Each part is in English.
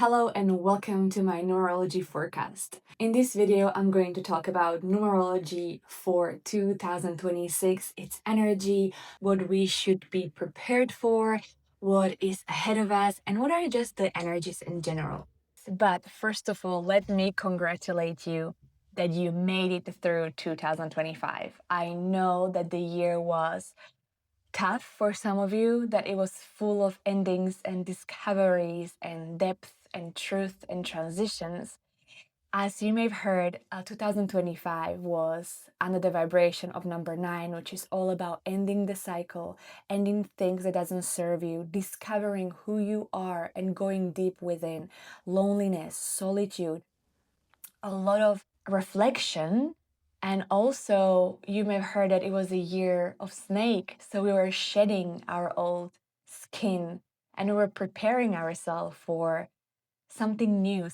Hello and welcome to my numerology forecast. In this video, I'm going to talk about numerology for 2026, its energy, what we should be prepared for, what is ahead of us, and what are just the energies in general. But first of all, let me congratulate you that you made it through 2025. I know that the year was tough for some of you, that it was full of endings and discoveries and depth and truth and transitions. As you may have heard, 2025 was under the vibration of number 9, which is all about ending the cycle, ending things that doesn't serve you, discovering who you are and going deep within, loneliness, solitude, a lot of reflection. And also, you may have heard that it was a year of snake. So we were shedding our old skin and we were preparing ourselves for something new,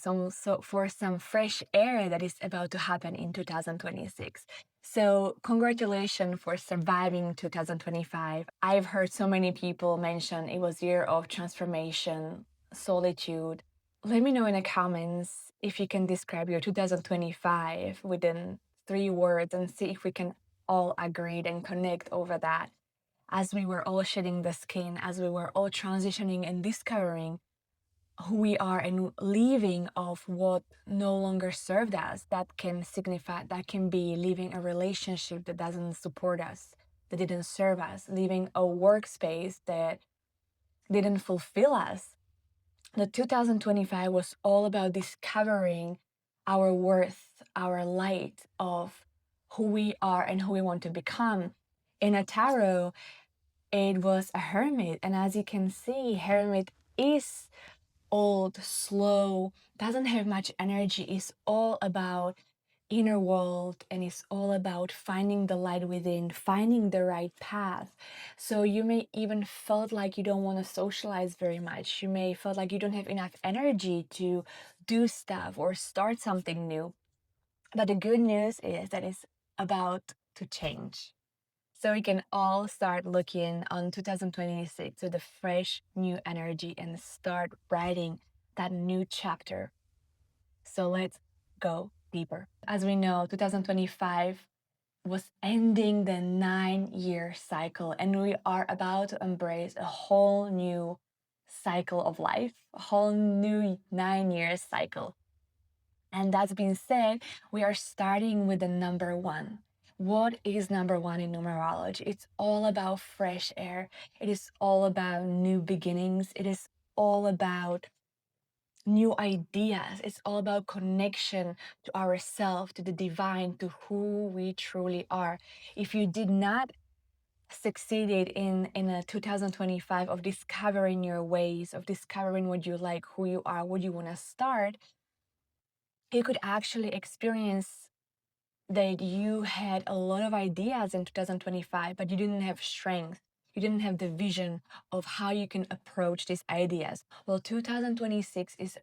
for some fresh air that is about to happen in 2026. So congratulations for surviving 2025. I've heard so many people mention it was year of transformation, solitude. Let me know in the comments if you can describe your 2025 within 3 words and see if we can all agree and connect over that. As we were all shedding the skin, as we were all transitioning and discovering who we are and leaving of what no longer served us, that can signify, that can be leaving a relationship that doesn't support us, that didn't serve us, leaving a workspace that didn't fulfill us. The 2025 was all about discovering our worth, our light of who we are and who we want to become. In a tarot, it was a hermit, and as you can see, hermit is old, slow, doesn't have much energy, is all about inner world and it's all about finding the light within, finding the right path. So you may even felt like you don't want to socialize very much. You may felt like you don't have enough energy to do stuff or start something new. But the good news is that it's about to change. So we can all start looking on 2026 with a fresh new energy and start writing that new chapter. So let's go deeper. As we know, 2025 was ending the 9-year cycle, and we are about to embrace a whole new cycle of life, a whole new 9-year cycle. And that's being said, we are starting with the number 1. What is number 1 in numerology? It's all about fresh air. It is all about new beginnings. It is all about new ideas. It's all about connection to ourselves, to the divine, to who we truly are. If you did not succeeded in a 2025 of discovering your ways, of discovering what you like, who you are, what you want to start, you could actually experience that you had a lot of ideas in 2025, but you didn't have strength. You didn't have the vision of how you can approach these ideas. Well, 2026 is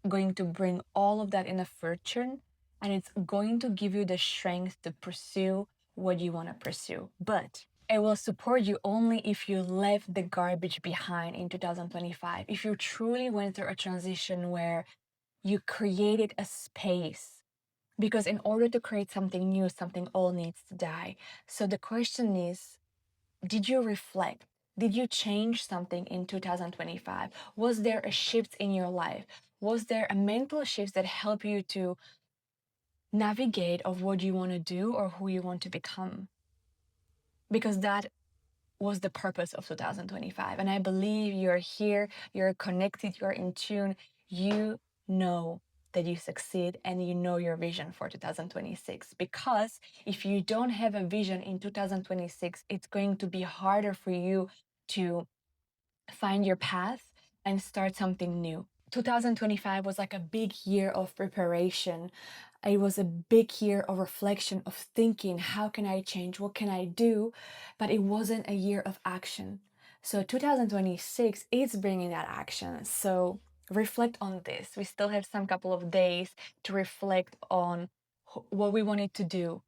going to bring all of that in a fortune, and it's going to give you the strength to pursue what you want to pursue. But it will support you only if you left the garbage behind in 2025. If you truly went through a transition where you created a space, because in order to create something new, something old needs to die. So the question is, did you reflect? Did you change something in 2025? Was there a shift in your life? Was there a mental shift that helped you to navigate of what you want to do or who you want to become? Because that was the purpose of 2025. And I believe you're here, you're connected, you're in tune, you know that you succeed and you know your vision for 2026. Because if you don't have a vision in 2026, it's going to be harder for you to find your path and start something new. 2025 was like a big year of preparation. It was a big year of reflection, of thinking, how can I change? What can I do? But it wasn't a year of action. So 2026 is bringing that action. So reflect on this. We still have some couple of days to reflect on what we wanted to do,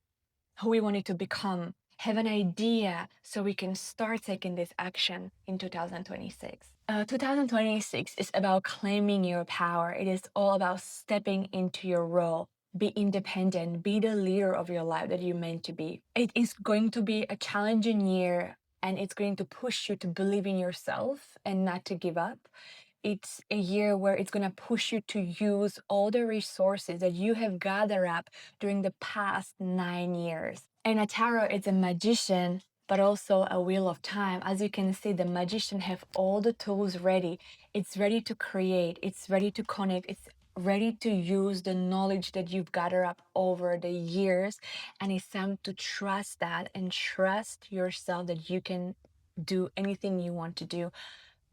who we wanted to become, have an idea so we can start taking this action in 2026. 2026 is about claiming your power. It is all about stepping into your role. Be independent, be the leader of your life that you're meant to be. It is going to be a challenging year, and it's going to push you to believe in yourself and not to give up. It's a year where it's going to push you to use all the resources that you have gathered up during the past 9 years. And a tarot is a magician, but also a wheel of time. As you can see, the magician have all the tools ready. It's ready to create, it's ready to connect, it's ready to use the knowledge that you've gathered up over the years. And it's time to trust that and trust yourself that you can do anything you want to do.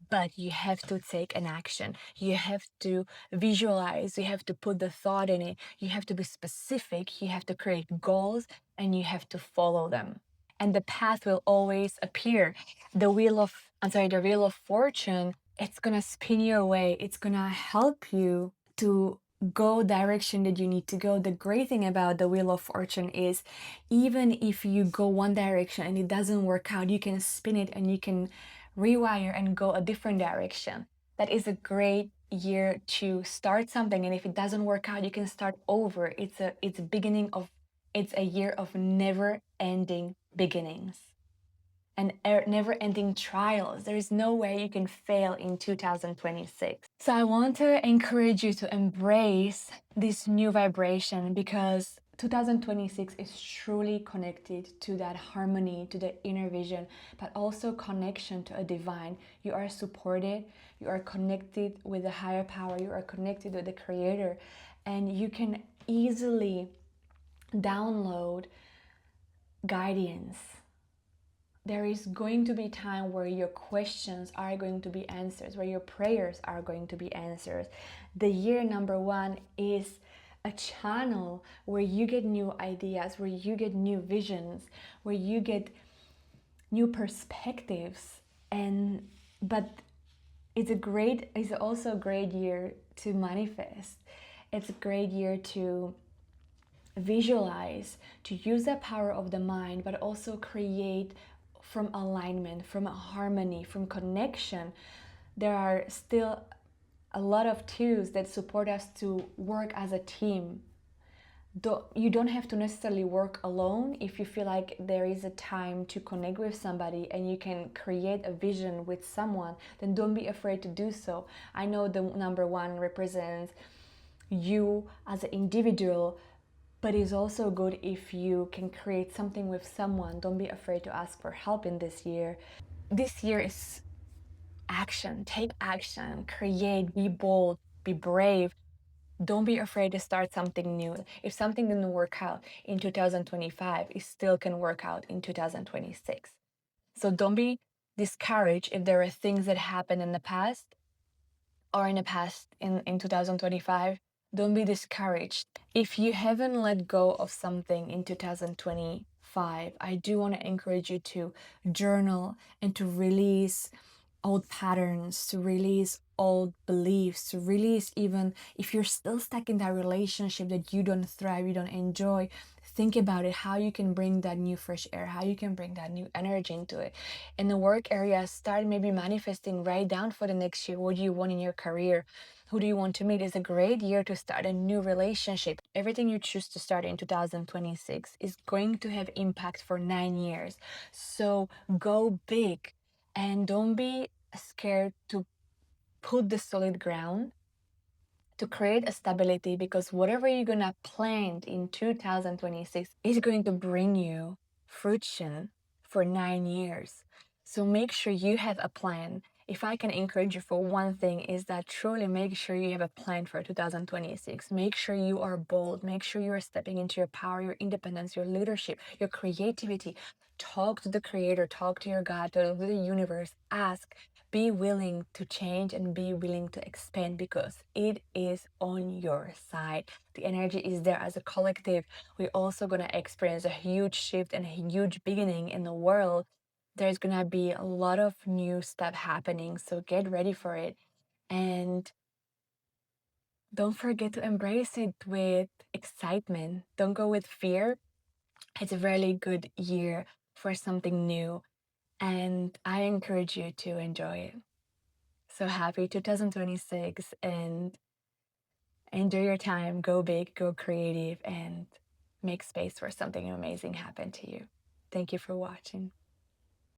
But you have to take an action. You have to visualize. You have to put the thought in it. You have to be specific. You have to create goals and you have to follow them. And the path will always appear. The wheel of fortune, it's gonna spin your way. It's gonna help you to go direction that you need to go. The great thing about the wheel of fortune is even if you go one direction and it doesn't work out, you can spin it and you can rewire and go a different direction. That is a great year to start something, and if it doesn't work out, you can start over. It's a year of never ending beginnings and never ending trials. There is no way you can fail in 2026. So I want to encourage you to embrace this new vibration, because 2026 is truly connected to that harmony, to the inner vision, but also connection to a divine. You are supported, you are connected with the higher power, you are connected with the creator, and you can easily download guidance. There is going to be time where your questions are going to be answers, where your prayers are going to be answers. The year number one is a channel where you get new ideas, where you get new visions, where you get new perspectives. But it's also a great year to manifest. It's a great year to visualize, to use the power of the mind, but also create from alignment, from harmony, from connection. There are still a lot of tools that support us to work as a team. You don't have to necessarily work alone. If you feel like there is a time to connect with somebody and you can create a vision with someone, then don't be afraid to do so. I know the number one represents you as an individual, but it's also good if you can create something with someone. Don't be afraid to ask for help in this year. This year is action. Take action, create, be bold, be brave. Don't be afraid to start something new. If something didn't work out in 2025, it still can work out in 2026. So don't be discouraged if there are things that happened in the past in 2025. Don't be discouraged. If you haven't let go of something in 2025, I do want to encourage you to journal and to release old patterns, to release old beliefs, to release, even if you're still stuck in that relationship that you don't thrive, you don't enjoy. Think about it, how you can bring that new fresh air, how you can bring that new energy into it. In the work area, start maybe manifesting, write down for the next year, what do you want in your career? Who do you want to meet? It's a great year to start a new relationship. Everything you choose to start in 2026 is going to have impact for 9 years. So go big and don't be scared to put the solid ground, to create a stability, because whatever you're gonna plant in 2026 is going to bring you fruition for 9 years. So make sure you have a plan. If I can encourage you for one thing, is that truly make sure you have a plan for 2026. Make sure you are bold. Make sure you are stepping into your power, your independence, your leadership, your creativity. Talk to the creator, talk to your God, to the universe. Ask, be willing to change and be willing to expand, because it is on your side. The energy is there. As a collective, we're also going to experience a huge shift and a huge beginning in the world. There's going to be a lot of new stuff happening, so get ready for it. And don't forget to embrace it with excitement. Don't go with fear. It's a really good year for something new, and I encourage you to enjoy it. So happy 2026 and enjoy your time. Go big, go creative, and make space for something amazing happen to you. Thank you for watching.